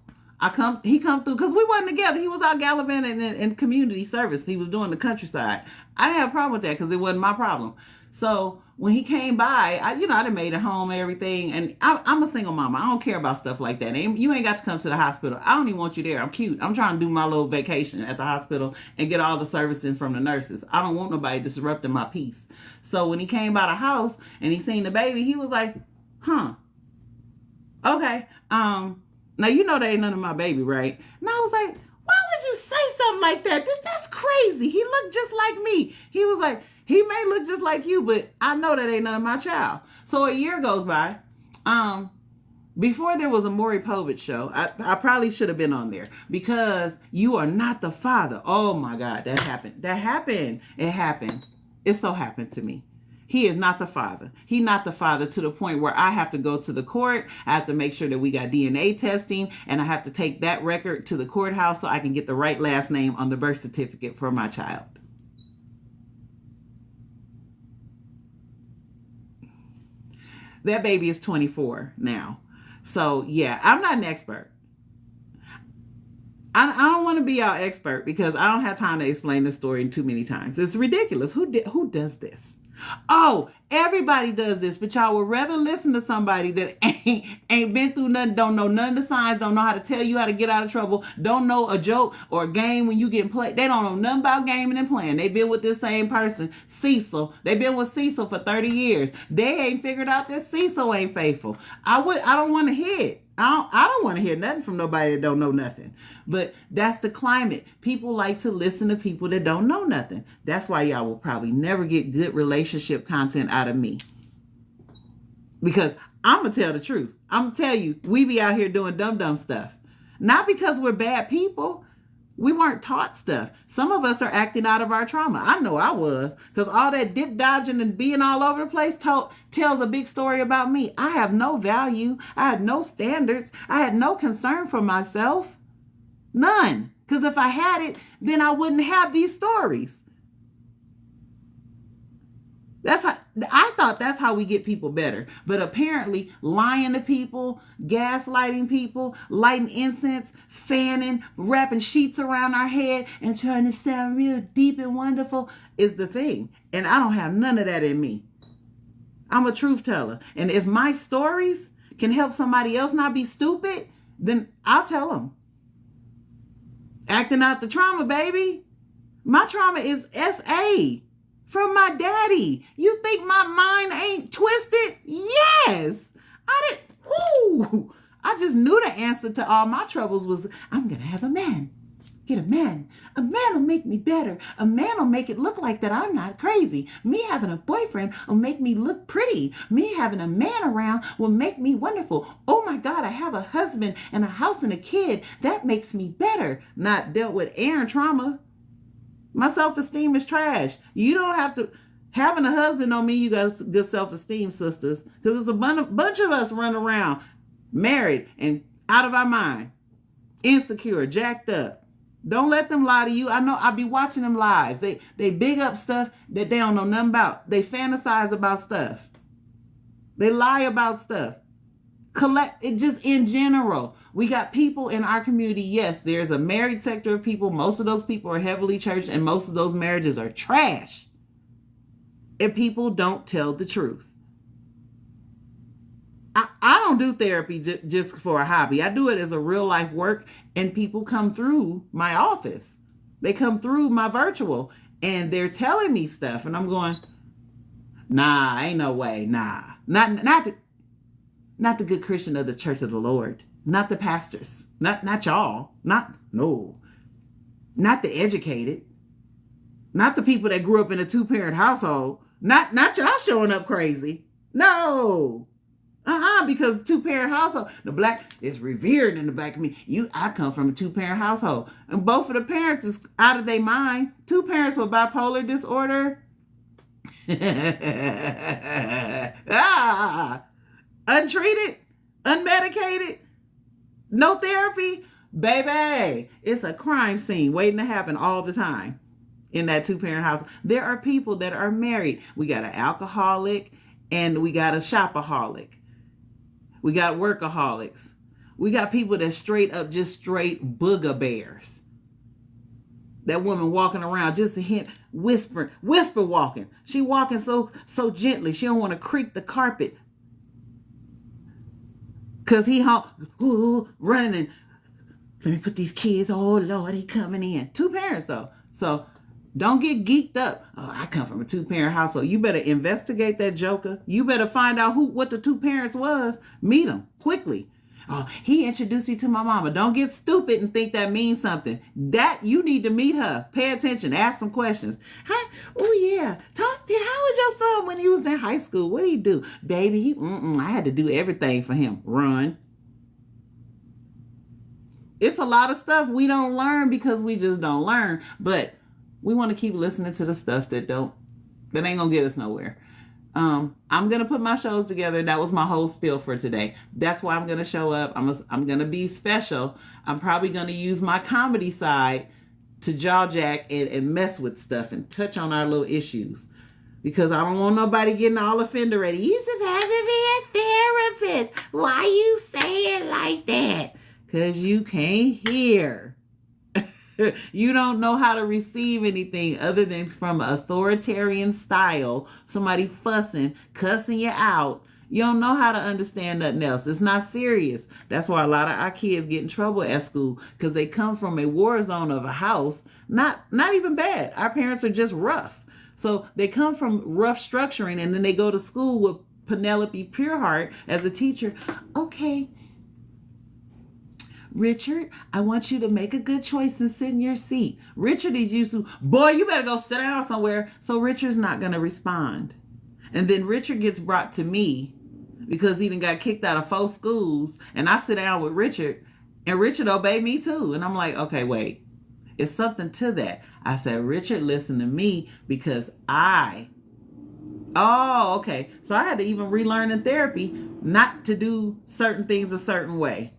Speaker 1: He come through because we wasn't together. He was out gallivanting in community service. He was doing the countryside. I didn't have a problem with that because it wasn't my problem. So when he came by, I done made a home and everything. And I'm a single mama. I don't care about stuff like that. You ain't got to come to the hospital. I don't even want you there. I'm cute. I'm trying to do my little vacation at the hospital and get all the servicing from the nurses. I don't want nobody disrupting my peace. So when he came by the house and he seen the baby, he was like, huh, okay, now you know that ain't none of my baby, right? And I was like, why would you say something like that? That's crazy. He looked just like me. He was like, he may look just like you, but I know that ain't none of my child. So a year goes by. Before there was a Maury Povich show, I probably should have been on there because you are not the father. Oh my God, that happened. It happened. It so happened to me. He is not the father. He's not the father to the point where I have to go to the court. I have to make sure that we got DNA testing, and I have to take that record to the courthouse so I can get the right last name on the birth certificate for my child. That baby is 24 now. So yeah, I'm not an expert. I don't want to be our expert because I don't have time to explain this story too many times. It's ridiculous. Who does this? Oh, everybody does this, but y'all would rather listen to somebody that ain't been through nothing, don't know none of the signs, don't know how to tell you how to get out of trouble, don't know a joke or a game when you get played. They don't know nothing about gaming and playing. They've been with this same person, Cecil. They've been with Cecil for 30 years. They ain't figured out that Cecil ain't faithful. I don't want to hear it. I don't want to hear nothing from nobody that don't know nothing. But that's the climate. People like to listen to people that don't know nothing. That's why y'all will probably never get good relationship content out of me. Because I'm going to tell the truth. I'm going to tell you, we be out here doing dumb stuff. Not because we're bad people. We weren't taught stuff. Some of us are acting out of our trauma. I know I was, because all that dip dodging and being all over the place tells a big story about me. I have no value. I had no standards. I had no concern for myself. None. Because if I had it, then I wouldn't have these stories. I thought that's how we get people better. But apparently lying to people, gaslighting people, lighting incense, fanning, wrapping sheets around our head and trying to sound real deep and wonderful is the thing. And I don't have none of that in me. I'm a truth teller. And if my stories can help somebody else not be stupid, then I'll tell them. Acting out the trauma, baby. My trauma is SA. From my daddy. You think my mind ain't twisted? Yes. I just knew the answer to all my troubles was, I'm going to have a man. Get a man. A man will make me better. A man will make it look like that I'm not crazy. Me having a boyfriend will make me look pretty. Me having a man around will make me wonderful. Oh my God, I have a husband and a house and a kid. That makes me better. Not dealt with air and trauma. My self-esteem is trash. You don't have to, having a husband don't mean you got good self-esteem, sisters. Because there's a bunch of us running around married and out of our mind. Insecure, jacked up. Don't let them lie to you. I know I'll be watching them lives. They big up stuff that they don't know nothing about. They fantasize about stuff. They lie about stuff. Collect it just in general. We got people in our community. Yes, there's a married sector of people. Most of those people are heavily churched and most of those marriages are trash. And people don't tell the truth. I don't do therapy just for a hobby. I do it as a real life work, and people come through my office. They come through my virtual and they're telling me stuff and I'm going, nah, ain't no way. Nah, not the good Christian of the Church of the Lord. Not the pastors. Not y'all. Not the educated. Not the people that grew up in a 2-parent household. Not y'all showing up crazy. No. Because 2-parent household, the black is revered in the black community. I come from a 2-parent household. And both of the parents is out of their mind. 2 parents with bipolar disorder. Untreated, unmedicated. No therapy? Baby, it's a crime scene waiting to happen all the time in that two-parent house. There are people that are married. We got an alcoholic and we got a shopaholic. We got workaholics. We got people that straight up just straight booger bears. That woman walking around just a hint, whisper walking. She walking so gently. She don't want to creak the carpet. Cause he running and let me put these kids. Oh Lord, he coming in. Two parents though. So don't get geeked up. Oh, I come from a two-parent household. You better investigate that joker. You better find out what the two parents was. Meet them quickly. Oh, he introduced you to my mama. Don't get stupid and think that means something. That you need to meet her. Pay attention. Ask some questions. Hi. Oh yeah. How was your son when he was in high school? What did he do? Baby, I had to do everything for him. Run. It's a lot of stuff we don't learn because we just don't learn. But we want to keep listening to the stuff that ain't gonna get us nowhere. I'm gonna put my shows together. That was my whole spiel for today. That's why I'm gonna show up. I'm gonna be special. I'm probably gonna use my comedy side to jaw jack and mess with stuff and touch on our little issues. Because I don't want nobody getting all offended ready. You supposed to be a therapist. Why you say it like that? Because you can't hear. You don't know how to receive anything other than from an authoritarian style, somebody fussing, cussing you out. You don't know how to understand nothing else. It's not serious. That's why a lot of our kids get in trouble at school because they come from a war zone of a house. Not even bad. Our parents are just rough. So they come from rough structuring and then they go to school with Penelope Pureheart as a teacher. Okay, Richard, I want you to make a good choice and sit in your seat. Richard is used to, boy, you better go sit down somewhere. So Richard's not going to respond. And then Richard gets brought to me because he done got kicked out of 4 schools. And I sit down with Richard and Richard obeyed me too. And I'm like, okay, wait, it's something to that. I said, Richard, listen to me because okay. So I had to even relearn in therapy not to do certain things a certain way.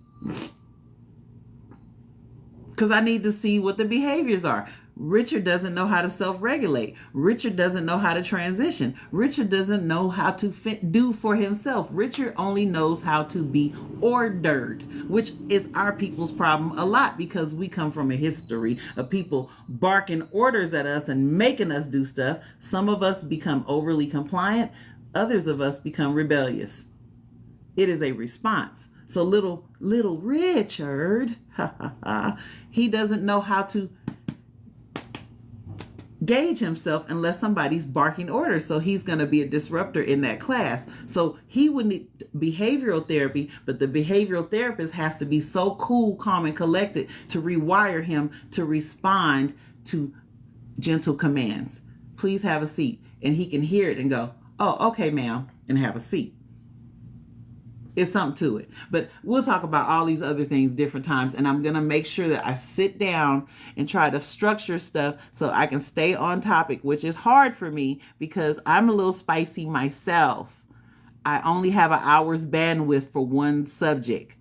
Speaker 1: Because I need to see what the behaviors are. Richard doesn't know how to self-regulate. Richard doesn't know how to transition. Richard doesn't know how to do for himself. Richard only knows how to be ordered, which is our people's problem a lot because we come from a history of people barking orders at us and making us do stuff. Some of us become overly compliant. Others of us become rebellious. It is a response. So little Richard, he doesn't know how to gauge himself unless somebody's barking orders. So he's going to be a disruptor in that class. So he would need behavioral therapy, but the behavioral therapist has to be so cool, calm, and collected to rewire him to respond to gentle commands. Please have a seat. And he can hear it and go, oh, okay, ma'am, and have a seat. It's something to it. But we'll talk about all these other things different times. And I'm going to make sure that I sit down and try to structure stuff so I can stay on topic, which is hard for me because I'm a little spicy myself. I only have an hour's bandwidth for one subject.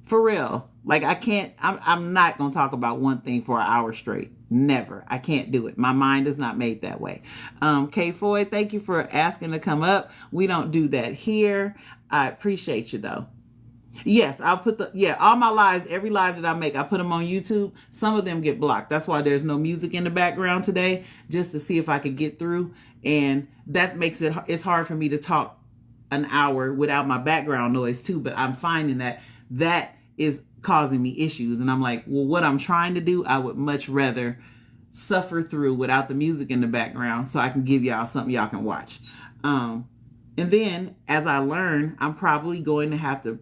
Speaker 1: For real. Like I'm not going to talk about one thing for an hour straight. Never. I can't do it. My mind is not made that way. Kay Foy, thank you for asking to come up. We don't do that here. I appreciate you though. Yes, I'll put all my lives, every live that I make, I put them on YouTube. Some of them get blocked. That's why there's no music in the background today, just to see if I could get through. And that makes it's hard for me to talk an hour without my background noise too. But I'm finding that is causing me issues. And I'm like, well, what I'm trying to do, I would much rather suffer through without the music in the background so I can give y'all something y'all can watch. And then as I learn, I'm probably going to have to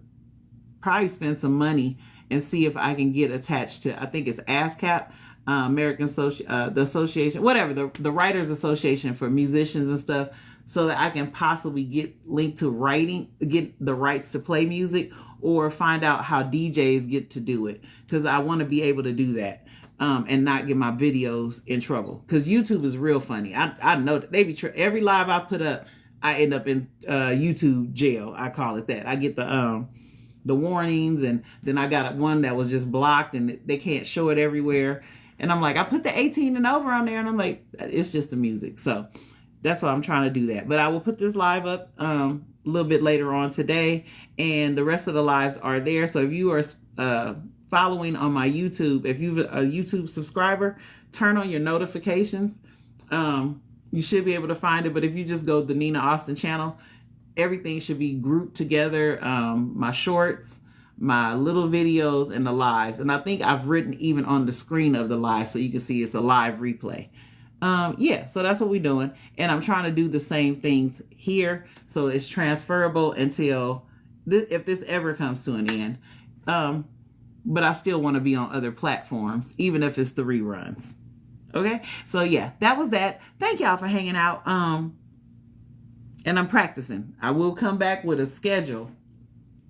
Speaker 1: spend some money and see if I can get attached to, I think it's ASCAP, American the association, whatever, the Writers Association for musicians and stuff, so that I can possibly get linked to writing, get the rights to play music, or find out how DJs get to do it. Because I want to be able to do that and not get my videos in trouble. Because YouTube is real funny. I know that they be every live I put up, I end up in YouTube jail. I call it that. I get the the warnings, and then I got one that was just blocked and they can't show it everywhere. And I'm like, I put the 18 and over on there, and I'm like, it's just the music. So that's why I'm trying to do that. But I will put this live up a little bit later on today, and the rest of the lives are there. So if you are following on my YouTube, if you're a YouTube subscriber, turn on your notifications. You should be able to find it. But if you just go to the Nina Austin channel, everything should be grouped together. My shorts, my little videos, and the lives. And I think I've written even on the screen of the live so you can see it's a live replay. Yeah, so that's what we're doing. And I'm trying to do the same things here so it's transferable until if this ever comes to an end. But I still want to be on other platforms, even if it's the reruns. Okay, so yeah, that was that. Thank y'all for hanging out. And I'm practicing. I will come back with a schedule.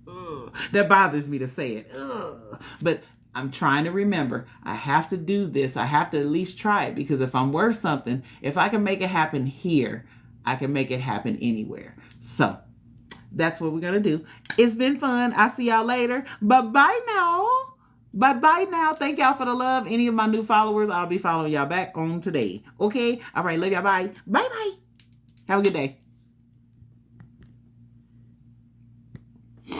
Speaker 1: Ugh, that bothers me to say it. Ugh. But I'm trying to remember. I have to do this. I have to at least try it, because if I'm worth something, if I can make it happen here, I can make it happen anywhere. So that's what we're going to do. It's been fun. I'll see y'all later. Bye-bye now. Bye-bye now. Thank y'all for the love. Any of my new followers, I'll be following y'all back on today. Okay? All right. Love y'all. Bye. Bye-bye. Have a good day.